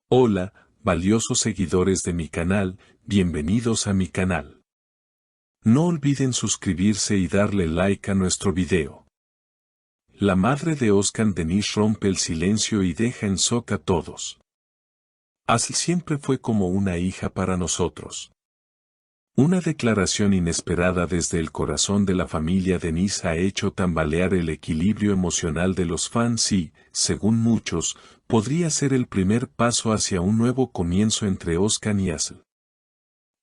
Hola, valiosos seguidores de mi canal, bienvenidos a mi canal. No olviden suscribirse y darle like a nuestro video. La madre de Özkan Deniz rompe el silencio y deja en shock a todos. Aslı siempre fue como una hija para nosotros. Una declaración inesperada desde el corazón de la familia Deniz ha hecho tambalear el equilibrio emocional de los fans y, según muchos, podría ser el primer paso hacia un nuevo comienzo entre Özkan y Aslı.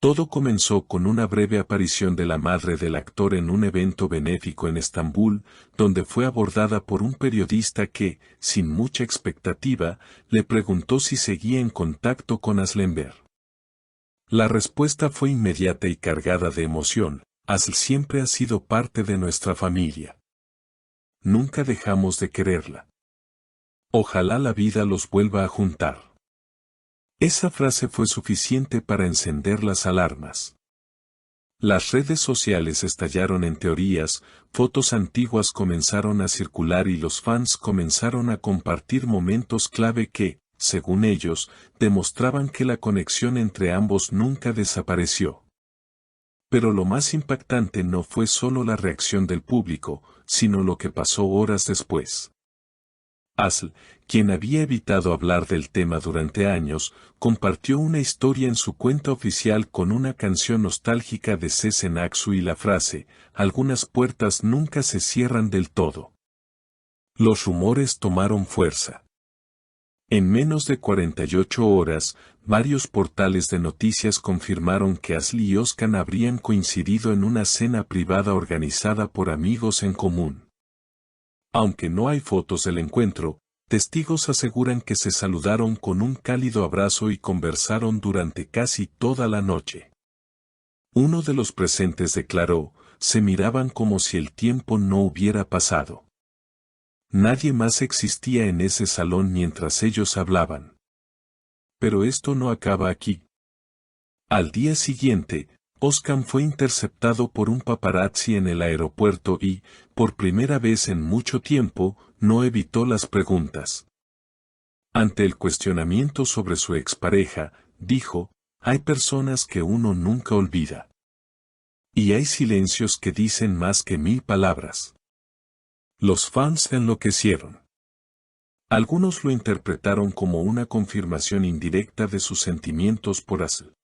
Todo comenzó con una breve aparición de la madre del actor en un evento benéfico en Estambul, donde fue abordada por un periodista que, sin mucha expectativa, le preguntó si seguía en contacto con Aslı Enver. La respuesta fue inmediata y cargada de emoción. Aslı siempre ha sido parte de nuestra familia. Nunca dejamos de quererla. Ojalá la vida los vuelva a juntar. Esa frase fue suficiente para encender las alarmas. Las redes sociales estallaron en teorías, fotos antiguas comenzaron a circular y los fans comenzaron a compartir momentos clave que, según ellos, demostraban que la conexión entre ambos nunca desapareció. Pero lo más impactante no fue solo la reacción del público, sino lo que pasó horas después. Aslı, quien había evitado hablar del tema durante años, compartió una historia en su cuenta oficial con una canción nostálgica de Sezen Aksu y la frase, "Algunas puertas nunca se cierran del todo". Los rumores tomaron fuerza. En menos de 48 horas, varios portales de noticias confirmaron que Aslı y Özkan habrían coincidido en una cena privada organizada por amigos en común. Aunque no hay fotos del encuentro, testigos aseguran que se saludaron con un cálido abrazo y conversaron durante casi toda la noche. Uno de los presentes declaró, "Se miraban como si el tiempo no hubiera pasado. Nadie más existía en ese salón mientras ellos hablaban". Pero esto no acaba aquí. Al día siguiente, Özkan fue interceptado por un paparazzi en el aeropuerto y, por primera vez en mucho tiempo, no evitó las preguntas. Ante el cuestionamiento sobre su expareja, dijo, "Hay personas que uno nunca olvida. Y hay silencios que dicen más que 1000 palabras". Los fans enloquecieron. Algunos lo interpretaron como una confirmación indirecta de sus sentimientos por Aslı.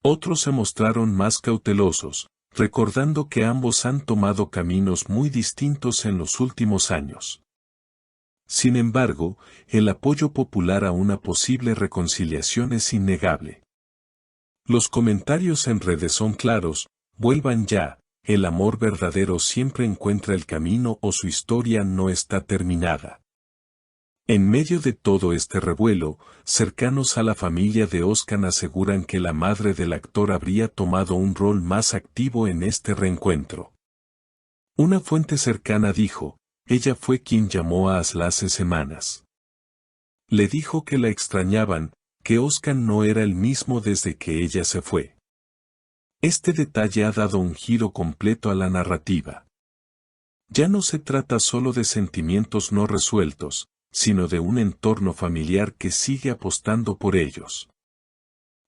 Otros se mostraron más cautelosos, recordando que ambos han tomado caminos muy distintos en los últimos años. Sin embargo, el apoyo popular a una posible reconciliación es innegable. Los comentarios en redes son claros: "Vuelvan ya, el amor verdadero siempre encuentra el camino o su historia no está terminada". En medio de todo este revuelo, cercanos a la familia de Özkan aseguran que la madre del actor habría tomado un rol más activo en este reencuentro. Una fuente cercana dijo, "Ella fue quien llamó a Aslı hace semanas. Le dijo que la extrañaban, que Özkan no era el mismo desde que ella se fue". Este detalle ha dado un giro completo a la narrativa. Ya no se trata solo de sentimientos no resueltos, sino de un entorno familiar que sigue apostando por ellos.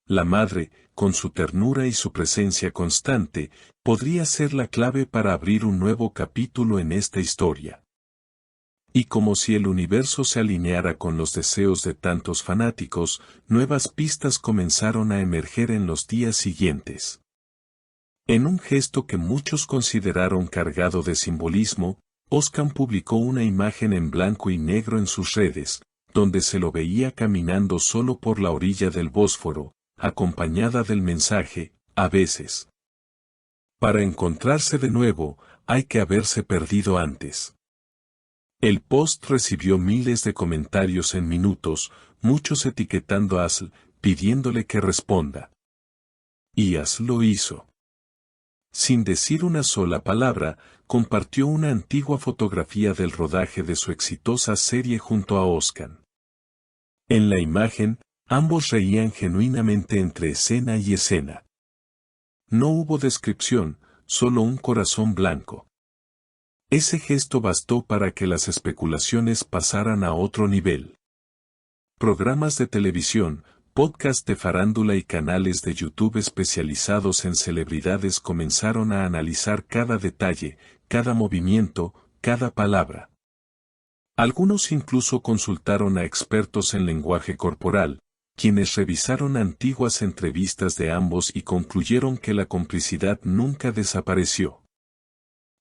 La madre, con su ternura y su presencia constante, podría ser la clave para abrir un nuevo capítulo en esta historia. Y como si el universo se alineara con los deseos de tantos fanáticos, nuevas pistas comenzaron a emerger en los días siguientes. En un gesto que muchos consideraron cargado de simbolismo, Özkan publicó una imagen en blanco y negro en sus redes, donde se lo veía caminando solo por la orilla del Bósforo, acompañada del mensaje, "A veces. Para encontrarse de nuevo, hay que haberse perdido antes". El post recibió miles de comentarios en minutos, muchos etiquetando a Aslı, pidiéndole que responda. Y Aslı lo hizo. Sin decir una sola palabra, compartió una antigua fotografía del rodaje de su exitosa serie junto a Özkan. En la imagen, ambos reían genuinamente entre escena y escena. No hubo descripción, solo un corazón blanco. Ese gesto bastó para que las especulaciones pasaran a otro nivel. Programas de televisión, podcasts de farándula y canales de YouTube especializados en celebridades comenzaron a analizar cada detalle, cada movimiento, cada palabra. Algunos incluso consultaron a expertos en lenguaje corporal, quienes revisaron antiguas entrevistas de ambos y concluyeron que la complicidad nunca desapareció.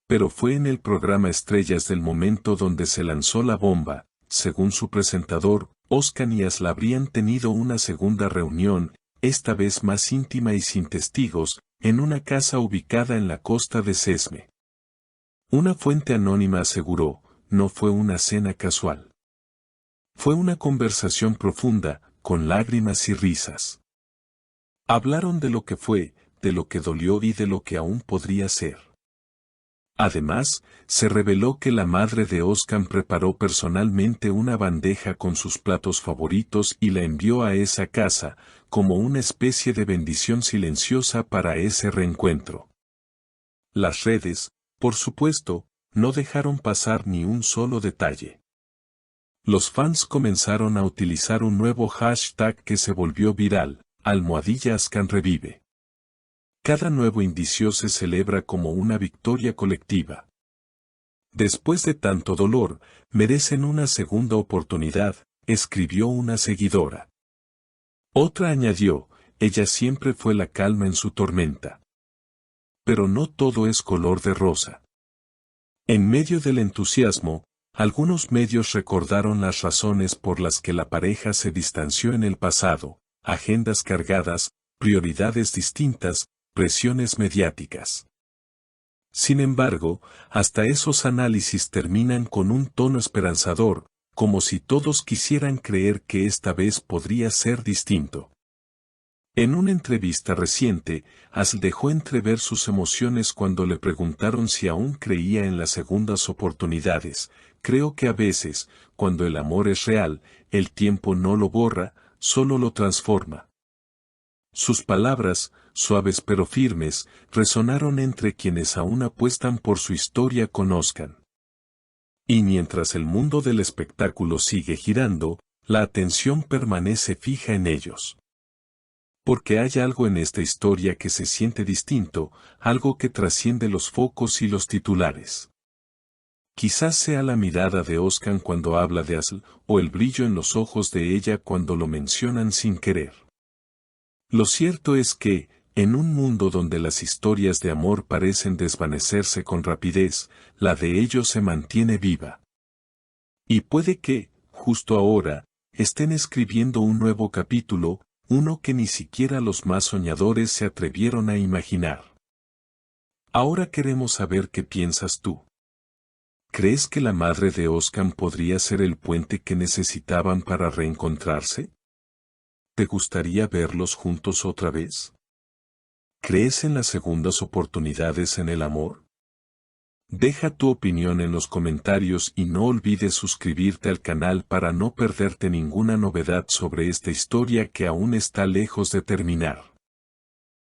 Pero fue en el programa Estrellas del Momento donde se lanzó la bomba. Según su presentador, Oscar y Asl habrían tenido una segunda reunión, esta vez más íntima y sin testigos, en una casa ubicada en la costa de Sesme. Una fuente anónima aseguró, no fue una cena casual. Fue una conversación profunda, con lágrimas y risas. Hablaron de lo que fue, de lo que dolió y de lo que aún podría ser. Además, se reveló que la madre de Oscar preparó personalmente una bandeja con sus platos favoritos y la envió a esa casa, como una especie de bendición silenciosa para ese reencuentro. Las redes, por supuesto, no dejaron pasar ni un solo detalle. Los fans comenzaron a utilizar un nuevo hashtag que se volvió viral, #AscanRevive. Cada nuevo indicio se celebra como una victoria colectiva. Después de tanto dolor, merecen una segunda oportunidad, escribió una seguidora. Otra añadió, ella siempre fue la calma en su tormenta. Pero no todo es color de rosa. En medio del entusiasmo, algunos medios recordaron las razones por las que la pareja se distanció en el pasado, agendas cargadas, prioridades distintas, presiones mediáticas. Sin embargo, hasta esos análisis terminan con un tono esperanzador, como si todos quisieran creer que esta vez podría ser distinto. En una entrevista reciente, Asl dejó entrever sus emociones cuando le preguntaron si aún creía en las segundas oportunidades. Creo que a veces, cuando el amor es real, el tiempo no lo borra, solo lo transforma. Sus palabras, suaves pero firmes, resonaron entre quienes aún apuestan por su historia con Oscar. Y mientras el mundo del espectáculo sigue girando, la atención permanece fija en ellos. Porque hay algo en esta historia que se siente distinto, algo que trasciende los focos y los titulares. Quizás sea la mirada de Oscar cuando habla de Asl, o el brillo en los ojos de ella cuando lo mencionan sin querer. Lo cierto es que, en un mundo donde las historias de amor parecen desvanecerse con rapidez, la de ellos se mantiene viva. Y puede que, justo ahora, estén escribiendo un nuevo capítulo, uno que ni siquiera los más soñadores se atrevieron a imaginar. Ahora queremos saber qué piensas tú. ¿Crees que la madre de Oscar podría ser el puente que necesitaban para reencontrarse? ¿Te gustaría verlos juntos otra vez? ¿Crees en las segundas oportunidades en el amor? Deja tu opinión en los comentarios y no olvides suscribirte al canal para no perderte ninguna novedad sobre esta historia que aún está lejos de terminar.